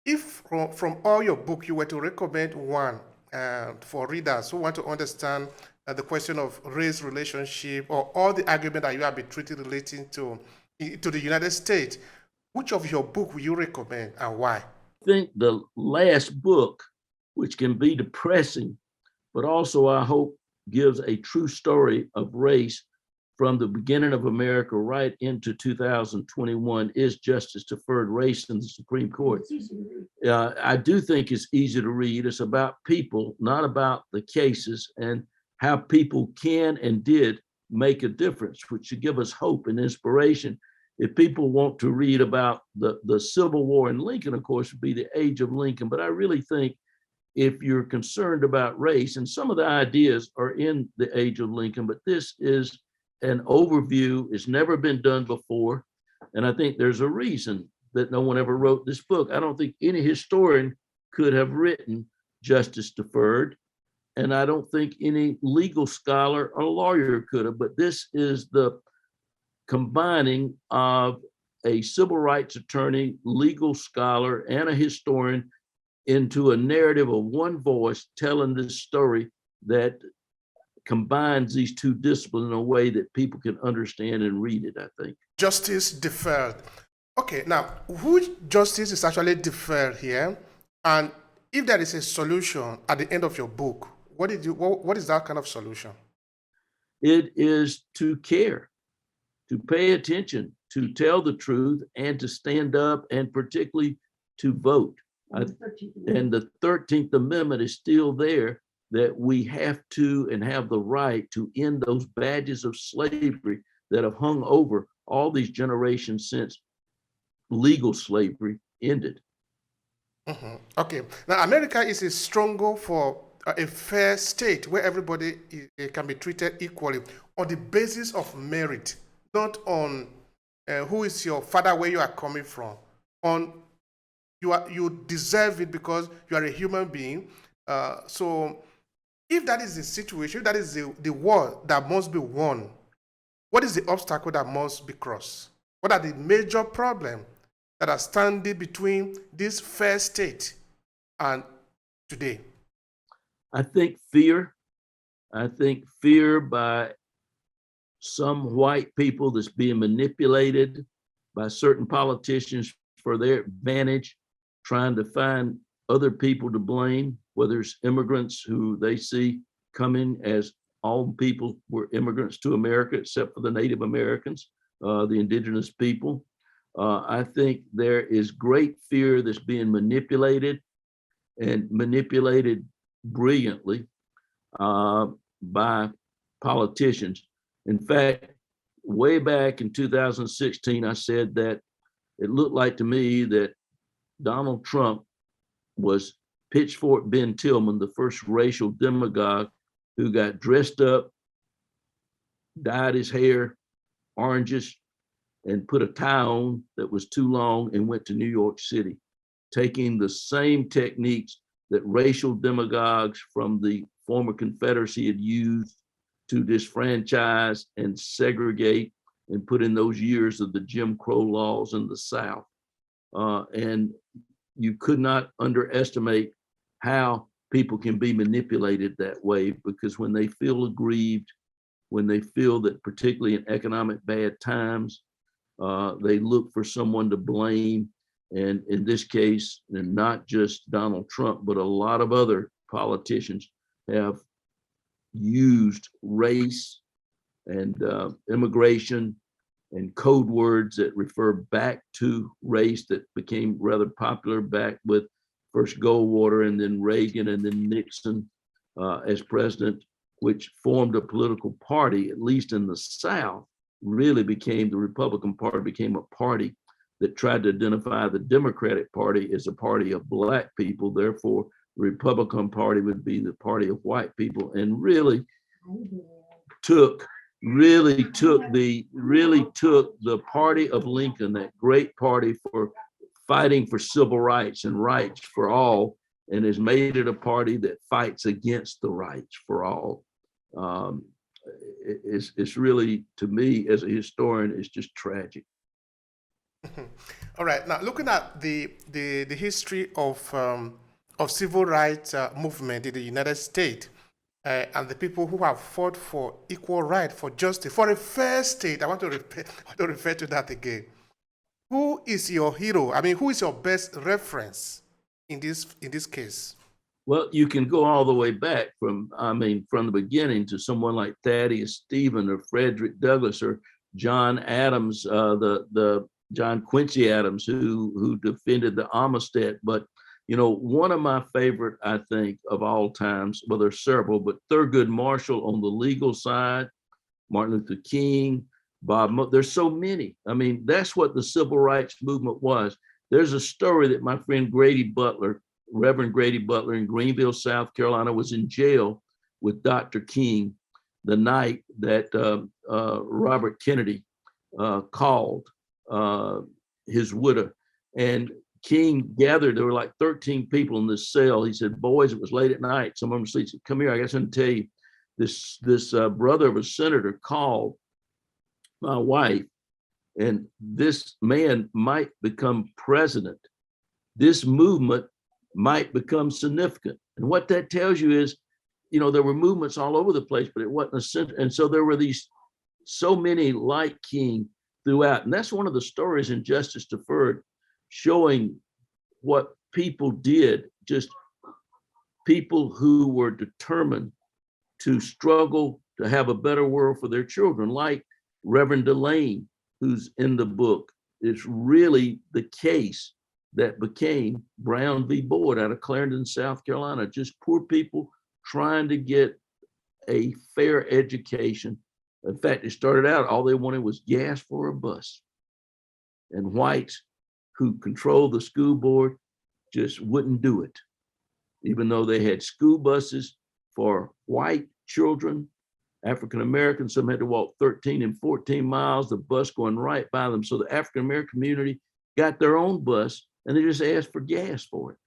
if from all your book you were to recommend one for readers who want to understand the question of race relationship or all the argument that you have been treating relating to the United States, which of your book will you recommend and why? I think the last book, which can be depressing, but also I hope gives a true story of race from the beginning of America right into 2021, is Justice Deferred Race in the Supreme Court. I do think it's easy to read. It's about people, not about the cases, and how people can and did make a difference, which should give us hope and inspiration. If people want to read about the Civil War and Lincoln, of course, would be The Age of Lincoln. But I really think if you're concerned about race, and some of the ideas are in The Age of Lincoln, but this is an overview. It's never been done before. And I think there's a reason that no one ever wrote this book. I don't think any historian could have written Justice Deferred. And I don't think any legal scholar or lawyer could have, but this is the combining of a civil rights attorney, legal scholar, and a historian into a narrative of one voice telling this story that combines these two disciplines in a way that people can understand and read it, I think. Justice deferred. Okay, now, which justice is actually deferred here? And if there is a solution at the end of your book, what is that kind of solution? It is to care, to pay attention, to tell the truth, and to stand up, and particularly to vote. And the 13th Amendment is still there, that we have to and have the right to end those badges of slavery that have hung over all these generations since legal slavery ended. Mm-hmm. Okay. Now, America is a stronghold for a fair state where everybody can be treated equally on the basis of merit, not on who is your father, where you are coming from. On you deserve it because you are a human being. So if that is the situation, that is the war that must be won, what is the obstacle that must be crossed? What are the major problems that are standing between this fair state and today? I think fear. I think fear by some white people that's being manipulated by certain politicians for their advantage, trying to find other people to blame, whether it's immigrants who they see coming, as all people were immigrants to America, except for the Native Americans, the indigenous people. I think there is great fear that's being manipulated, and manipulated brilliantly by politicians. In fact, way back in 2016, I said that it looked like to me that Donald Trump was Pitchfork Ben Tillman, the first racial demagogue who got dressed up, dyed his hair orangish, and put a tie on that was too long and went to New York City, taking the same techniques that racial demagogues from the former Confederacy had used to disfranchise and segregate and put in those years of the Jim Crow laws in the South. And you could not underestimate how people can be manipulated that way, because when they feel aggrieved, when they feel that particularly in economic bad times, they look for someone to blame. And in this case, and not just Donald Trump, but a lot of other politicians have used race and immigration and code words that refer back to race that became rather popular back with first Goldwater and then Reagan and then Nixon as president, which formed a political party, at least in the South, really became the Republican Party, became a party that tried to identify the Democratic Party as a party of Black people. Therefore, the Republican Party would be the party of white people, and really took the party of Lincoln, that great party for fighting for civil rights and rights for all, and has made it a party that fights against the rights for all. It's really, to me, as a historian, it's just tragic. All right. Now, looking at the history of civil rights movement in the United States, and the people who have fought for equal right, for justice, for a fair state, I want to refer to that again. Who is your hero? I mean, who is your best reference in this case? Well, you can go all the way back from, I mean, from the beginning to someone like Thaddeus Stephen or Frederick Douglass or John Adams, the John Quincy Adams, who defended the Amistad. But you know, one of my favorite, I think, of all times, well, there's several, but Thurgood Marshall on the legal side, Martin Luther King, there's so many. I mean, that's what the civil rights movement was. There's a story that my friend Grady Butler, Reverend Grady Butler in Greenville, South Carolina, was in jail with Dr. King the night that Robert Kennedy called his widow. And King gathered, there were like 13 people in this cell. He said, boys, it was late at night. Some of them asleep. Said, come here, I got something to tell you. This brother of a senator called my wife, and this man might become president. This movement might become significant. And what that tells you is, you know, there were movements all over the place, but it wasn't a center. And so there were these, so many like King throughout. And that's one of the stories in Justice Deferred, showing what people did, just people who were determined to struggle to have a better world for their children, like Reverend Delane, who's in the book. It's really the case that became Brown v. Board out of Clarendon, South Carolina. Just poor people trying to get a fair education. In fact, it started out, all they wanted was gas for a bus. And whites who controlled the school board just wouldn't do it, even though they had school buses for white children, African Americans. Some had to walk 13 and 14 miles, the bus going right by them. So the African American community got their own bus and they just asked for gas for it.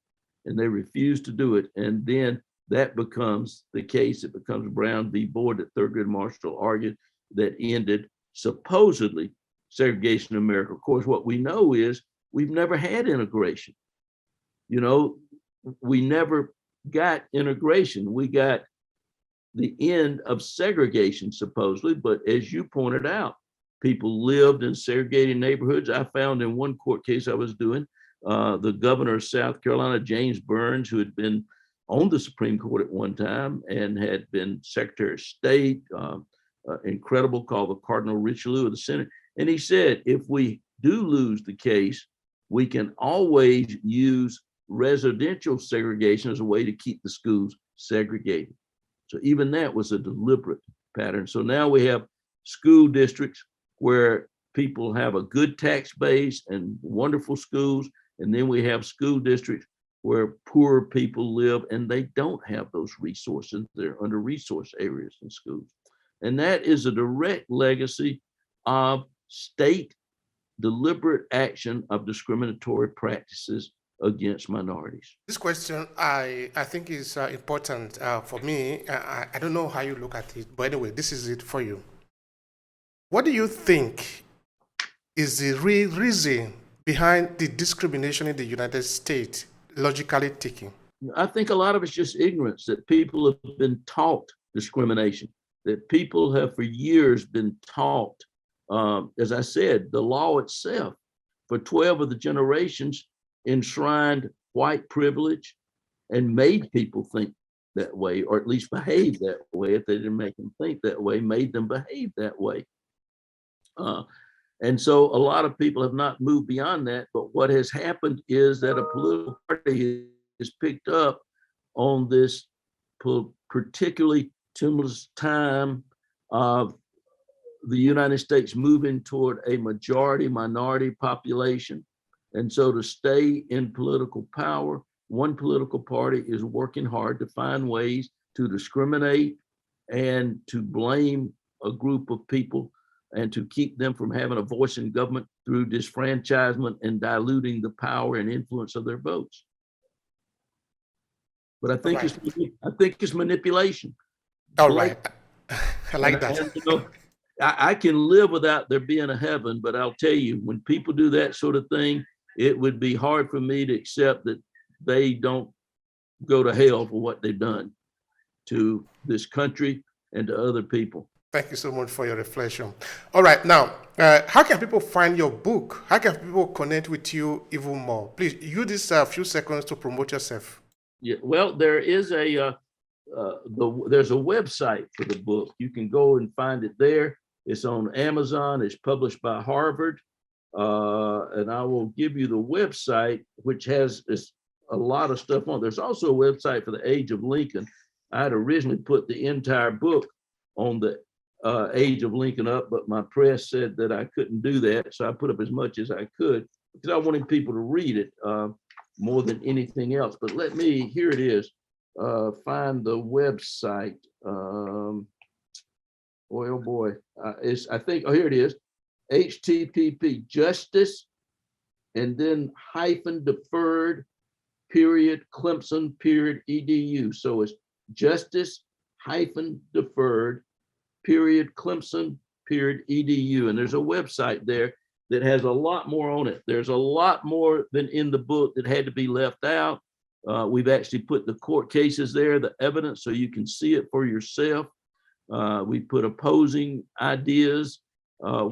And they refused to do it. And then that becomes the case. It becomes Brown v. Board that Thurgood Marshall argued that ended supposedly segregation in America. Of course, what we know is we've never had integration. You know, we never got integration. We got the end of segregation, supposedly, but as you pointed out, people lived in segregated neighborhoods. I found in one court case I was doing, the governor of South Carolina, James Burns, who had been on the Supreme Court at one time and had been Secretary of State, incredible, called the Cardinal Richelieu of the Senate. And he said, if we do lose the case, we can always use residential segregation as a way to keep the schools segregated. So even that was a deliberate pattern. So now we have school districts where people have a good tax base and wonderful schools. And then we have school districts where poor people live and they don't have those resources. They're under resource areas in schools. And that is a direct legacy of state deliberate action of discriminatory practices against minorities. This question, I think, is important for me. I don't know how you look at it, but anyway, this is it for you. What do you think is the real reason behind the discrimination in the United States, logically taking? I think a lot of it's just ignorance, that people have been taught discrimination, that people have for years been taught, as I said, the law itself for 12 of the generations enshrined white privilege and made people think that way, or at least behave that way. If they didn't make them think that way, made them behave that way. And so a lot of people have not moved beyond that. But what has happened is that a political party has picked up on this particularly tumultuous time of the United States moving toward a majority minority population. And so to stay in political power, one political party is working hard to find ways to discriminate and to blame a group of people and to keep them from having a voice in government through disfranchisement and diluting the power and influence of their votes. But I think it's manipulation. All right. I like that. You know, I can live without there being a heaven, but I'll tell you, when people do that sort of thing, it would be hard for me to accept that they don't go to hell for what they've done to this country and to other people. Thank you so much for your reflection. All right, now, how can people find your book? How can people connect with you even more? Please use this few seconds to promote yourself. Yeah, well, there is there's a website for the book. You can go and find it there. It's on Amazon. It's published by Harvard. And I will give you the website, which has a lot of stuff on. There's also a website for the Age of Lincoln. I had originally put the entire book on the Age of Lincoln up, but my press said that I couldn't do that. So I put up as much as I could because I wanted people to read it more than anything else. But here it is, find the website. Oh boy, here it is, HTTP justice and then -deferred Clemson edu. So it's justice -deferred Clemson edu. And there's a website there that has a lot more on it. There's a lot more than in the book that had to be left out. We've actually put the court cases there, the evidence, so you can see it for yourself. We put opposing ideas.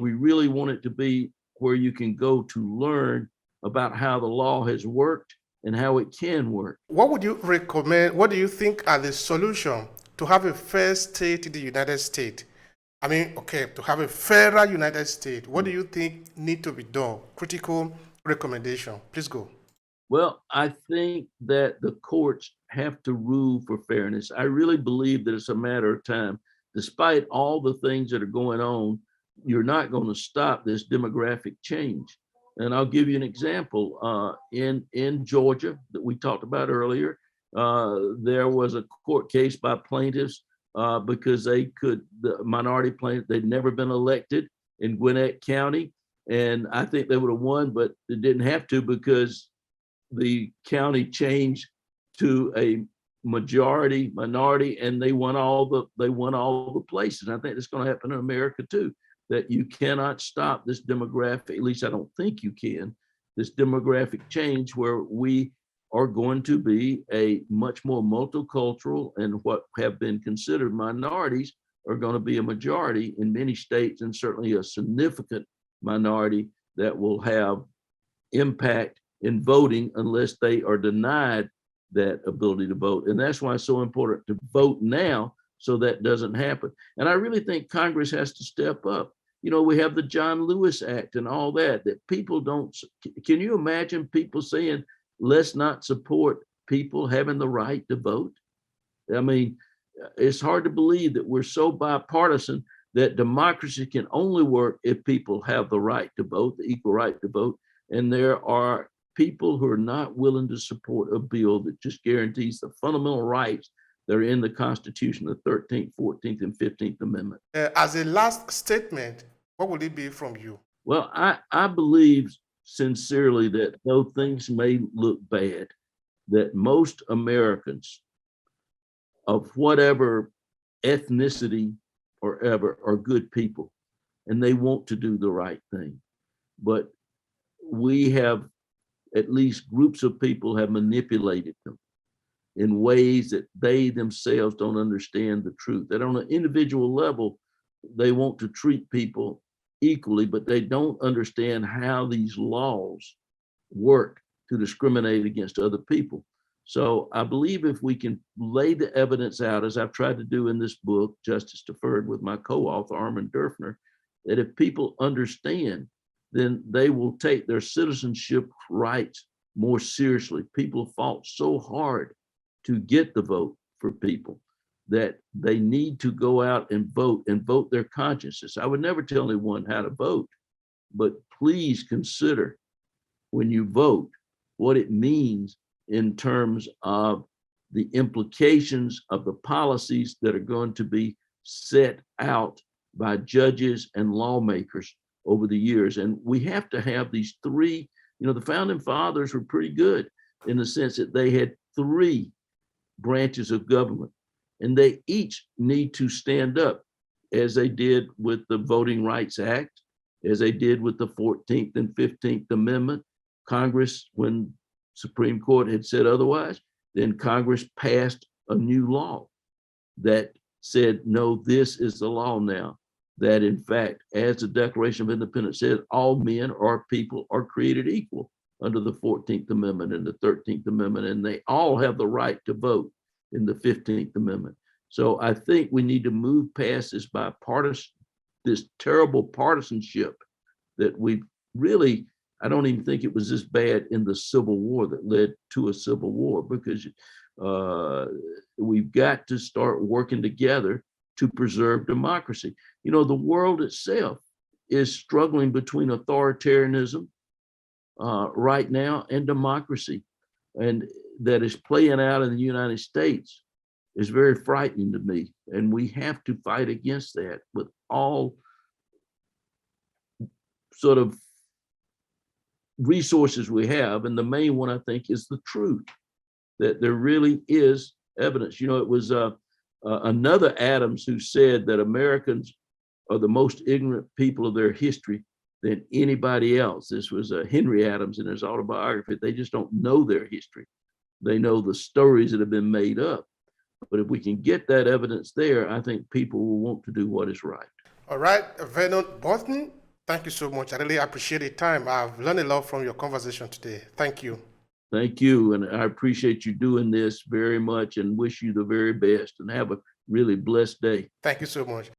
We really want it to be where you can go to learn about how the law has worked and how it can work. What would you recommend? What do you think are the solution to have a fair state in the United States? I mean, okay, to have a fairer United States, what do you think need to be done? Critical recommendation. Please go. Well, I think that the courts have to rule for fairness. I really believe that it's a matter of time. Despite all the things that are going on, you're not going to stop this demographic change. And I'll give you an example. In Georgia that we talked about earlier, there was a court case by plaintiffs because the minority plaintiffs, they'd never been elected in Gwinnett County. And I think they would have won, but it didn't have to because the county changed to a minority, and they won all the places. And I think that's going to happen in America too, that you cannot stop this demographic, at least I don't think you can, this demographic change where we are going to be a much more multicultural, and what have been considered minorities are going to be a majority in many states, and certainly a significant minority that will have impact in voting unless they are denied that ability to vote. And that's why it's so important to vote now so that doesn't happen. And I really think Congress has to step up. You know, we have the John Lewis Act and all that people don't, can you imagine people saying, let's not support people having the right to vote? I mean, it's hard to believe that we're so bipartisan that democracy can only work if people have the right to vote, the equal right to vote. And there are people who are not willing to support a bill that just guarantees the fundamental rights that are in the Constitution, the 13th, 14th, and 15th Amendment. As a last statement, what would it be from you? Well, I believe sincerely that though things may look bad, that most Americans of whatever ethnicity or ever are good people, and they want to do the right thing. But we have, at least groups of people have manipulated them in ways that they themselves don't understand the truth. That on an individual level, they want to treat people equally, but they don't understand how these laws work to discriminate against other people. So I believe if we can lay the evidence out, as I've tried to do in this book, Justice Deferred, with my co-author, Armin Durfner, that if people understand, then they will take their citizenship rights more seriously. People fought so hard to get the vote for people that they need to go out and vote their consciences. I would never tell anyone how to vote, but please consider when you vote what it means in terms of the implications of the policies that are going to be set out by judges and lawmakers over the years. And we have to have these three, the founding fathers were pretty good in the sense that they had three branches of government, and they each need to stand up. as they did with the Voting Rights Act, as they did with the 14th and 15th Amendment. Congress, when Supreme Court had said otherwise, then Congress passed a new law that said, no, this is the law now. That in fact, as the Declaration of Independence said, all men or people are created equal under the 14th Amendment and the 13th Amendment, and they all have the right to vote in the 15th Amendment. So I think we need to move past this bipartisan, this terrible partisanship that we really, I don't even think it was this bad in the Civil War that led to a civil war, because we've got to start working together to preserve democracy. You know, the world itself is struggling between authoritarianism right now and democracy, and that is playing out in the United States is very frightening to me. And we have to fight against that with all sort of resources we have. And the main one, I think, is the truth, that there really is evidence. You know, it was another Adams who said that Americans are the most ignorant people of their history than anybody else. This was Henry Adams in his autobiography. They just don't know their history. They know the stories that have been made up. But if we can get that evidence there, I think people will want to do what is right. All right, Vernon Burton, thank you so much. I really appreciate your time. I've learned a lot from your conversation today. Thank you. Thank you. And I appreciate you doing this very much and wish you the very best and have a really blessed day. Thank you so much.